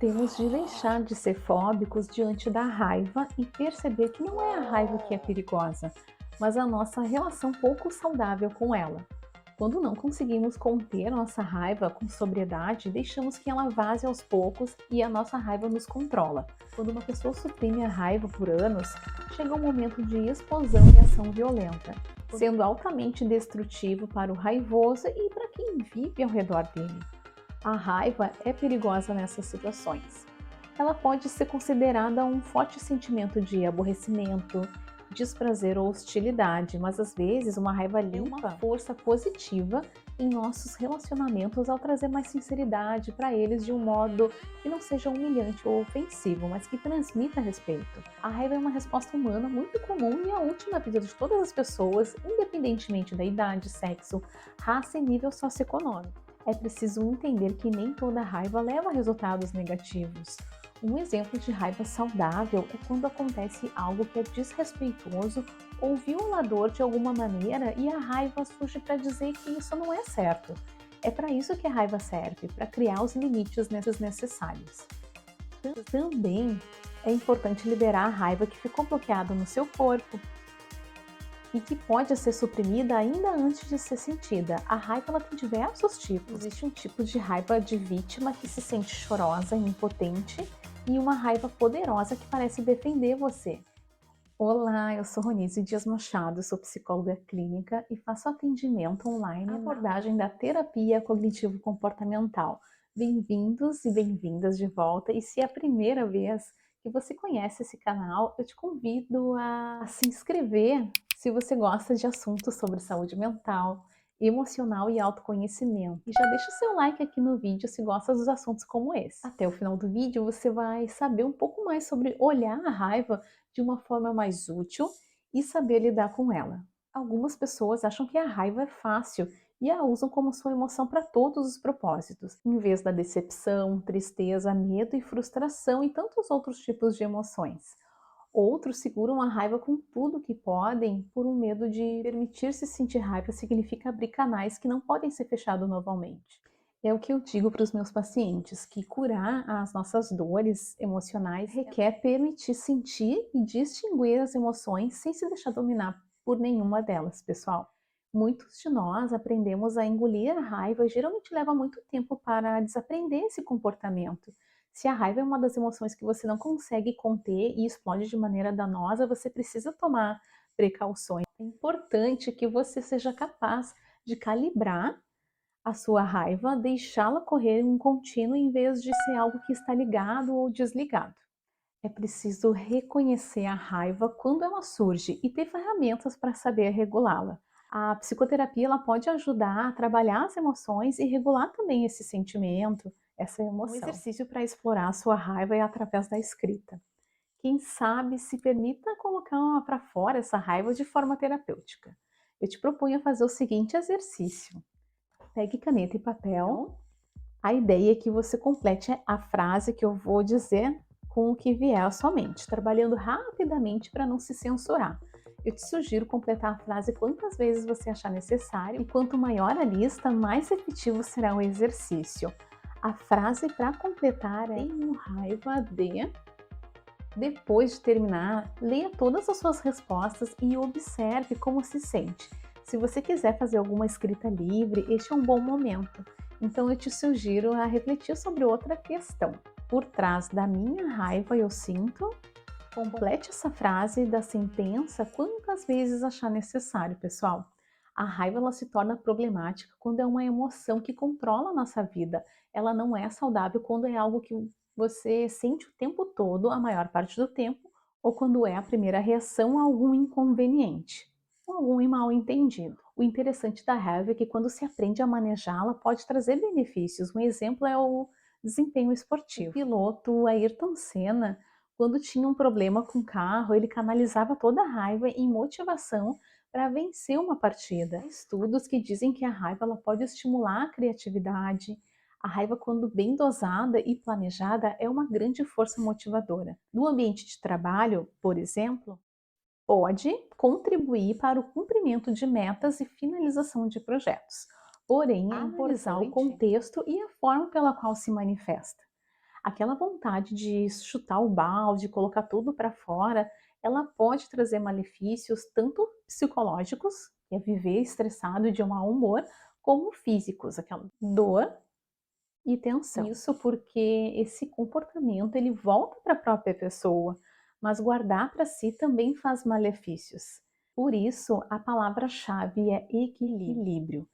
Temos de deixar de ser fóbicos diante da raiva e perceber que não é a raiva que é perigosa, mas a nossa relação pouco saudável com ela. Quando não conseguimos conter nossa raiva com sobriedade, deixamos que ela vaze aos poucos e a nossa raiva nos controla. Quando uma pessoa suprime a raiva por anos, chega um momento de explosão e ação violenta, sendo altamente destrutivo para o raivoso e para quem vive ao redor dele. A raiva é perigosa nessas situações. Ela pode ser considerada um forte sentimento de aborrecimento, desprazer ou hostilidade, mas às vezes uma raiva limpa é uma força positiva em nossos relacionamentos ao trazer mais sinceridade para eles de um modo que não seja humilhante ou ofensivo, mas que transmita respeito. A raiva é uma resposta humana muito comum e a última vida de todas as pessoas, independentemente da idade, sexo, raça e nível socioeconômico. É preciso entender que nem toda raiva leva a resultados negativos. Um exemplo de raiva saudável é quando acontece algo que é desrespeitoso ou violador de alguma maneira e a raiva surge para dizer que isso não é certo. É para isso que a raiva serve, para criar os limites necessários. Também é importante liberar a raiva que ficou bloqueada no seu corpo e que pode ser suprimida ainda antes de ser sentida. A raiva ela tem diversos tipos. Existe um tipo de raiva de vítima que se sente chorosa e impotente e uma raiva poderosa que parece defender você. Olá, eu sou Ronise Dias Machado, sou psicóloga clínica e faço atendimento online na abordagem da terapia cognitivo-comportamental. Bem-vindos e bem-vindas de volta, e se é a primeira vez que você conhece esse canal, eu te convido a se inscrever se você gosta de assuntos sobre saúde mental, emocional e autoconhecimento. E já deixa o seu like aqui no vídeo se gosta dos assuntos como esse. Até o final do vídeo você vai saber um pouco mais sobre olhar a raiva de uma forma mais útil e saber lidar com ela. Algumas pessoas acham que a raiva é fácil e a usam como sua emoção para todos os propósitos, em vez da decepção, tristeza, medo e frustração e tantos outros tipos de emoções. Outros seguram a raiva com tudo que podem por um medo de permitir-se sentir raiva significa abrir canais que não podem ser fechados novamente. É o que eu digo para os meus pacientes, que curar as nossas dores emocionais requer permitir sentir e distinguir as emoções sem se deixar dominar por nenhuma delas, pessoal. Muitos de nós aprendemos a engolir a raiva e geralmente leva muito tempo para desaprender esse comportamento. Se a raiva é uma das emoções que você não consegue conter e explode de maneira danosa, você precisa tomar precauções. É importante que você seja capaz de calibrar a sua raiva, deixá-la correr em um contínuo em vez de ser algo que está ligado ou desligado. É preciso reconhecer a raiva quando ela surge e ter ferramentas para saber regulá-la. A psicoterapia ela pode ajudar a trabalhar as emoções e regular também esse sentimento, essa emoção. Um exercício para explorar a sua raiva é através da escrita. Quem sabe se permita colocar para fora essa raiva de forma terapêutica. Eu te proponho a fazer o seguinte exercício. Pegue caneta e papel. A ideia é que você complete a frase que eu vou dizer com o que vier à sua mente, trabalhando rapidamente para não se censurar. Eu te sugiro completar a frase quantas vezes você achar necessário, e quanto maior a lista, mais efetivo será o exercício. A frase para completar é: tenho raiva de... Depois de terminar, leia todas as suas respostas e observe como se sente. Se você quiser fazer alguma escrita livre, este é um bom momento. Então eu te sugiro a refletir sobre outra questão. Por trás da minha raiva eu sinto... Complete essa frase da sentença quantas vezes achar necessário, pessoal. A raiva ela se torna problemática quando é uma emoção que controla a nossa vida. Ela não é saudável quando é algo que você sente o tempo todo, a maior parte do tempo, ou quando é a primeira reação a algum inconveniente, ou algum mal entendido. O interessante da raiva é que quando se aprende a manejá-la, pode trazer benefícios. Um exemplo é o desempenho esportivo. O piloto Ayrton Senna, quando tinha um problema com o carro, ele canalizava toda a raiva em motivação para vencer uma partida. Há estudos que dizem que a raiva ela pode estimular a criatividade. A raiva, quando bem dosada e planejada, é uma grande força motivadora. No ambiente de trabalho, por exemplo, pode contribuir para o cumprimento de metas e finalização de projetos. Porém, é analisar o contexto e a forma pela qual se manifesta. Aquela vontade de chutar o balde, colocar tudo para fora, ela pode trazer malefícios tanto psicológicos, que é viver estressado e de mau humor, como físicos, aquela dor e tensão. Isso porque esse comportamento ele volta para a própria pessoa, mas guardar para si também faz malefícios. Por isso, a palavra-chave é equilíbrio.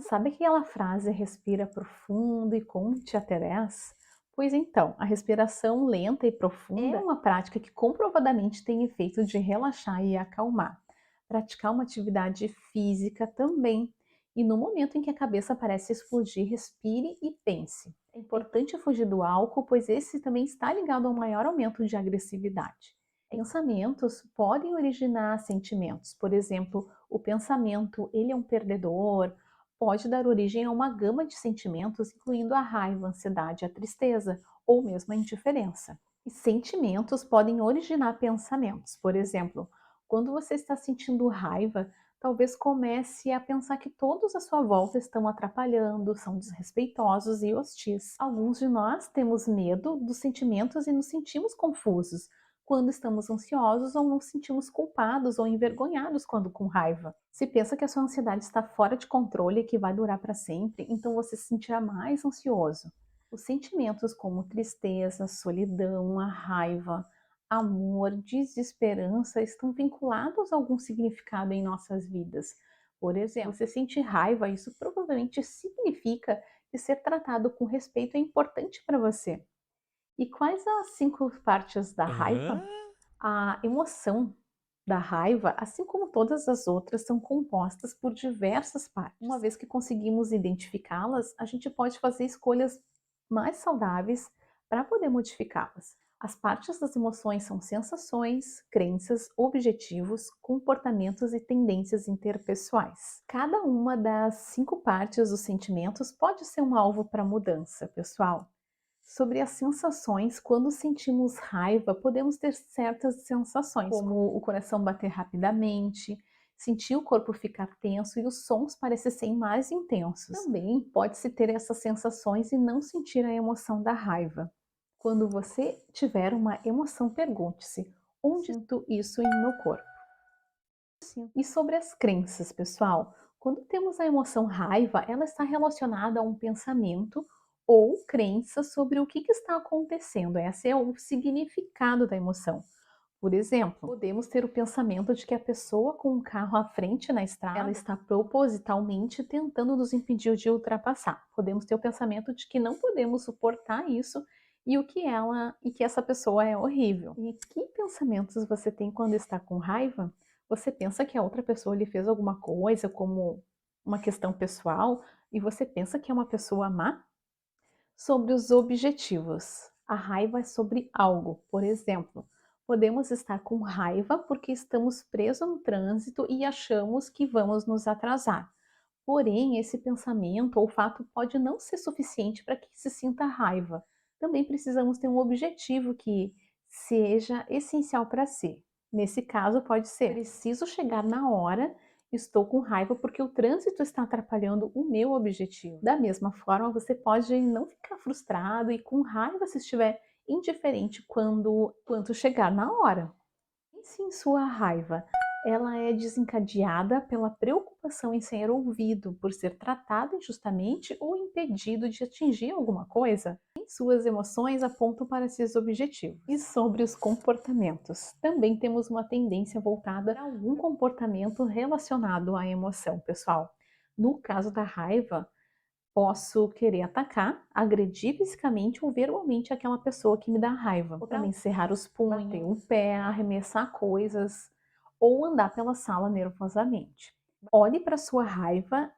Sabe aquela frase respira profundo e conte até 10? Pois então, a respiração lenta e profunda é uma prática que comprovadamente tem efeito de relaxar e acalmar. Praticar uma atividade física também. E no momento em que a cabeça parece explodir, respire e pense. É importante fugir do álcool, pois esse também está ligado ao maior aumento de agressividade. Pensamentos podem originar sentimentos. Por exemplo, o pensamento ele é um perdedor, pode dar origem a uma gama de sentimentos, incluindo a raiva, a ansiedade, a tristeza ou mesmo a indiferença. E sentimentos podem originar pensamentos. Por exemplo, quando você está sentindo raiva, talvez comece a pensar que todos à sua volta estão atrapalhando, são desrespeitosos e hostis. Alguns de nós temos medo dos sentimentos e nos sentimos confusos quando estamos ansiosos ou nos sentimos culpados ou envergonhados quando com raiva. Se pensa que a sua ansiedade está fora de controle e que vai durar para sempre, então você se sentirá mais ansioso. Os sentimentos como tristeza, solidão, a raiva, amor, desesperança estão vinculados a algum significado em nossas vidas. Por exemplo, você sente raiva, isso provavelmente significa que ser tratado com respeito é importante para você. E quais as 5 partes da Hã? raiva? A emoção da raiva, assim como todas as outras, são compostas por diversas partes. Uma vez que conseguimos identificá-las, a gente pode fazer escolhas mais saudáveis para poder modificá-las. As partes das emoções são sensações, crenças, objetivos, comportamentos e tendências interpessoais. Cada uma das 5 partes dos sentimentos pode ser um alvo para mudança, pessoal. Sobre as sensações, quando sentimos raiva, podemos ter certas sensações, como o coração bater rapidamente, sentir o corpo ficar tenso e os sons parecerem mais intensos. Também pode-se ter essas sensações e não sentir a emoção da raiva. Quando você tiver uma emoção, pergunte-se: onde sinto isso em meu corpo? E sobre as crenças, pessoal, quando temos a emoção raiva, ela está relacionada a um pensamento ou crença sobre o que está acontecendo. Esse é o significado da emoção. Por exemplo, podemos ter o pensamento de que a pessoa com um carro à frente na estrada, ela está propositalmente tentando nos impedir de ultrapassar. Podemos ter o pensamento de que não podemos suportar isso e que essa pessoa é horrível. E que pensamentos você tem quando está com raiva? Você pensa que a outra pessoa lhe fez alguma coisa, como uma questão pessoal, e você pensa que é uma pessoa má? Sobre os objetivos. A raiva é sobre algo. Por exemplo, podemos estar com raiva porque estamos presos no trânsito e achamos que vamos nos atrasar. Porém, esse pensamento ou fato pode não ser suficiente para que se sinta raiva. Também precisamos ter um objetivo que seja essencial para si. Nesse caso, pode ser: preciso chegar na hora, estou com raiva porque o trânsito está atrapalhando o meu objetivo. Da mesma forma, você pode não ficar frustrado e com raiva se estiver indiferente quando chegar na hora. Pense em sua raiva. Ela é desencadeada pela preocupação em ser ouvido, por ser tratado injustamente ou impedido de atingir alguma coisa. Em suas emoções apontam para esses objetivos. E sobre os comportamentos, também temos uma tendência voltada a algum comportamento relacionado à emoção, pessoal. No caso da raiva, posso querer atacar, agredir fisicamente ou verbalmente aquela pessoa que me dá raiva. Ou também cerrar os punhos, bater o pé, arremessar coisas ou andar pela sala nervosamente. Olhe para sua raiva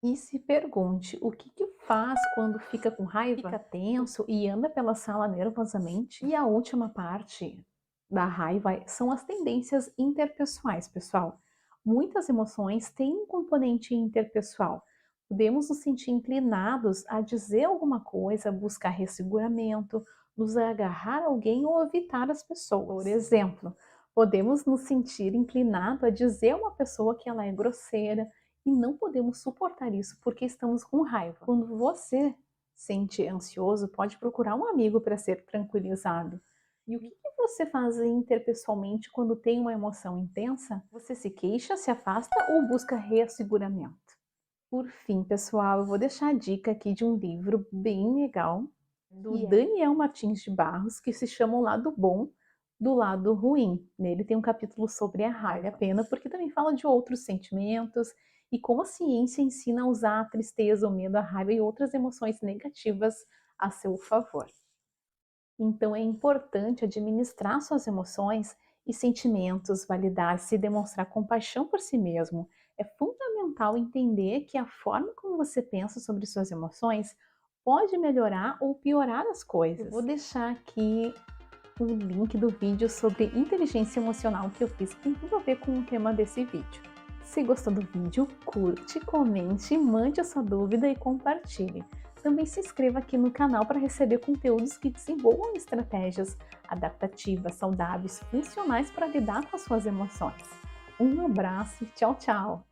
e se pergunte o que faz quando fica com raiva, fica tenso e anda pela sala nervosamente. E a última parte da raiva são as tendências interpessoais, pessoal. Muitas emoções têm um componente interpessoal. Podemos nos sentir inclinados a dizer alguma coisa, buscar resseguramento, nos agarrar a alguém ou evitar as pessoas. Por exemplo, podemos nos sentir inclinados a dizer a uma pessoa que ela é grosseira, e não podemos suportar isso porque estamos com raiva. Quando você sente ansioso, pode procurar um amigo para ser tranquilizado. E o que você faz interpessoalmente quando tem uma emoção intensa? Você se queixa, se afasta ou busca reasseguramento? Por fim, pessoal, eu vou deixar a dica aqui de um livro bem legal do Daniel Martins de Barros, que se chama O Lado Bom do Lado Ruim. Nele tem um capítulo sobre a raiva, vale a pena, porque também fala de outros sentimentos e como a ciência ensina a usar a tristeza, o medo, a raiva e outras emoções negativas a seu favor. Então é importante administrar suas emoções e sentimentos, validar-se e demonstrar compaixão por si mesmo. É fundamental entender que a forma como você pensa sobre suas emoções pode melhorar ou piorar as coisas. Eu vou deixar aqui o link do vídeo sobre inteligência emocional que eu fiz, que tem tudo a ver com o tema desse vídeo. Se gostou do vídeo, curte, comente, mande a sua dúvida e compartilhe. Também se inscreva aqui no canal para receber conteúdos que desenvolvam estratégias adaptativas, saudáveis, funcionais para lidar com as suas emoções. Um abraço e tchau, tchau!